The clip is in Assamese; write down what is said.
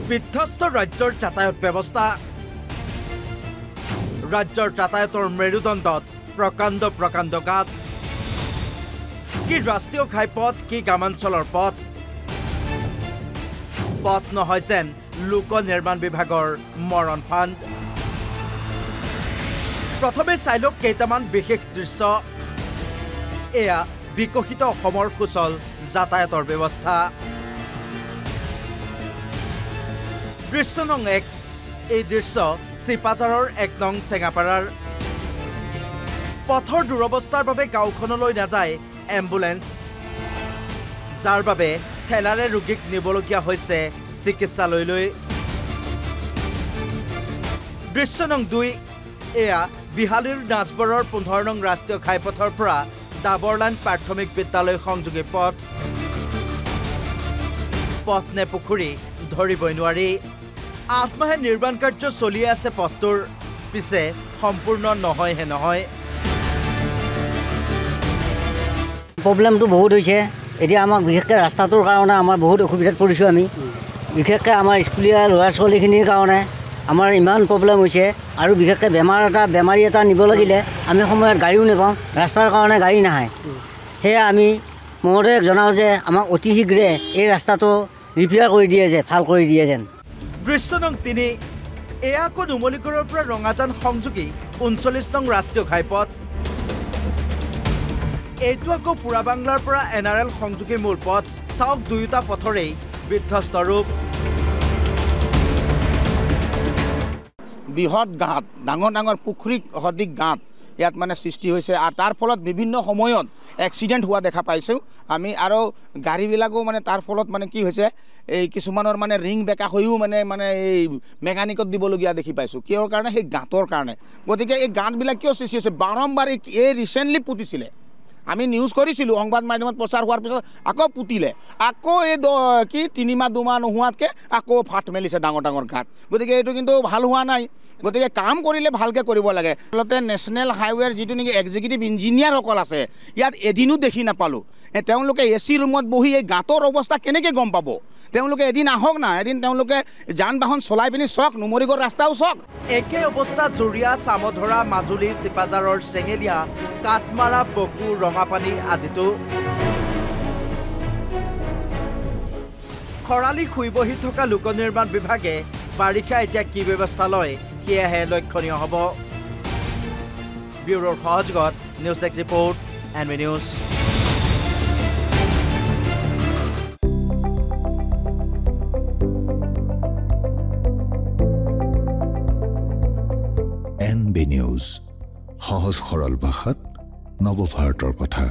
বিধ্বস্ত ৰাজ্যৰ যাতায়াত ব্যৱস্থা ৰাজ্যৰ যাতায়াতৰ মেৰুদণ্ডত প্ৰকাণ্ড গাঁত কি ৰাষ্ট্ৰীয় ঘাইপথ কি গ্ৰামাঞ্চলৰ পথ পথ নহয় যেন লোক নিৰ্মাণ বিভাগৰ মৰণ ফাণ্ড প্ৰথমে চাই লওক কেইটামান বিশেষ দৃশ্য এয়া বিকশিত অসমৰ সুচল যাতায়াতৰ ব্যৱস্থা দৃশ্য নং 1 এই দৃশ্য চিপাঝাৰৰ 1 নং চেঙাপাৰাৰ পথৰ দুৰৱস্থাৰ বাবে গাঁওখনলৈ নাযায় এম্বুলেন্স যাৰ বাবে ঠেলাৰে ৰোগীক নিবলগীয়া হৈছে চিকিৎসালয়লৈ দৃশ্য নং 2 এয়া বিহালীৰ নাজবৰৰ 15 নং ৰাষ্ট্ৰীয় ঘাইপথৰ পৰা ডাবৰলাইন প্ৰাথমিক বিদ্যালয় সংযোগী পথ নে পুখুৰী ধৰিবই নোৱাৰি 8 মাহে নিৰ্মাণ কাৰ্য চলি আছে পথটোৰ পিছে সম্পূৰ্ণ নহয় প্ৰব্লেমটো বহুত হৈছে এতিয়া আমাক বিশেষকৈ ৰাস্তাটোৰ কাৰণে আমাৰ বহুত অসুবিধাত পৰিছোঁ আমি বিশেষকৈ আমাৰ স্কুলীয়া ল'ৰা ছোৱালীখিনিৰ কাৰণে আমাৰ ইমান প্ৰব্লেম হৈছে আৰু বিশেষকৈ বেমাৰী এটা নিব লাগিলে আমি সময়ত গাড়ীও নাপাওঁ ৰাস্তাৰ কাৰণে গাড়ী নাহে সেয়া আমি মহোদয়ক জনাওঁ যে আমাক অতি শীঘ্ৰে এই ৰাস্তাটো ৰিপেয়াৰ কৰি দিয়ে যে ভাল কৰি দিয়ে যেন দৃশ্য নং 3 এয়া আকৌ নুমলীগড়ৰ পৰা ৰঙাজান সংযোগী 39 নং ৰাষ্ট্ৰীয় ঘাইপথ এইটো আকৌ পুৰা বাংলাৰ পৰা NRL সংযোগী মূল পথ চাওক দুয়োটা পথৰেই বিধ্বস্ত ৰূপ বৃহৎ গাঁত ডাঙৰ পুখুৰী সদৃশ গাঁত ইয়াত মানে সৃষ্টি হৈছে আৰু তাৰ ফলত বিভিন্ন সময়ত এক্সিডেণ্ট হোৱা দেখা পাইছোঁ আমি আৰু গাড়ীবিলাকো মানে তাৰ ফলত মানে কি হৈছে এই কিছুমানৰ মানে ৰিং বেকা হৈও মানে এই মেকানিকত দিবলগীয়া দেখি পাইছোঁ কিহৰ কাৰণে সেই গাঁতৰ কাৰণে গতিকে এই গাঁতবিলাক কিয় সৃষ্টি হৈছে বাৰম্বাৰ এই ৰিচেণ্টলি পুতিছিলে আমি নিউজ কৰিছিলোঁ সংবাদ মাধ্যমত প্ৰচাৰ হোৱাৰ পিছত আকৌ পুতিলে আকৌ এই কি 3 মাহ 2 মাহ নোহোৱাতকৈ আকৌ ফাট মেলিছে ডাঙৰ গাঁত গতিকে এইটো কিন্তু ভাল হোৱা নাই গতিকে কাম কৰিলে ভালকৈ কৰিব লাগে আচলতে নেশ্যনেল হাইৱেৰ যিটো নেকি এক্সিকিউটিভ ইঞ্জিনিয়াৰসকল আছে ইয়াত এদিনো দেখি নাপালোঁ তেওঁলোকে AC ৰুমত বহি এই গাঁতৰ অৱস্থা কেনেকৈ গম পাব তেওঁলোকে এদিন আহক না এদিন তেওঁলোকে যান বাহন চলাই পিনি চাওক নুমলীগড় ৰাস্তাও চাওক একে অৱস্থা জুৰিয়া চামধৰা মাজুলী চিপাঝাৰৰ চেঙেলীয়া কাঠমাৰা বকু ৰঙাপানী আদিতো খৰালি শুই বহি থকা লোক নিৰ্মাণ বিভাগে বাৰিষা এতিয়া কি ব্যৱস্থা লয় সেয়াহে লক্ষণীয় হ'ব ব্যুৰোৰ সহযোগত news x report NB news NB news সহজ সৰল ভাষাত নৱভাৰতৰ কথা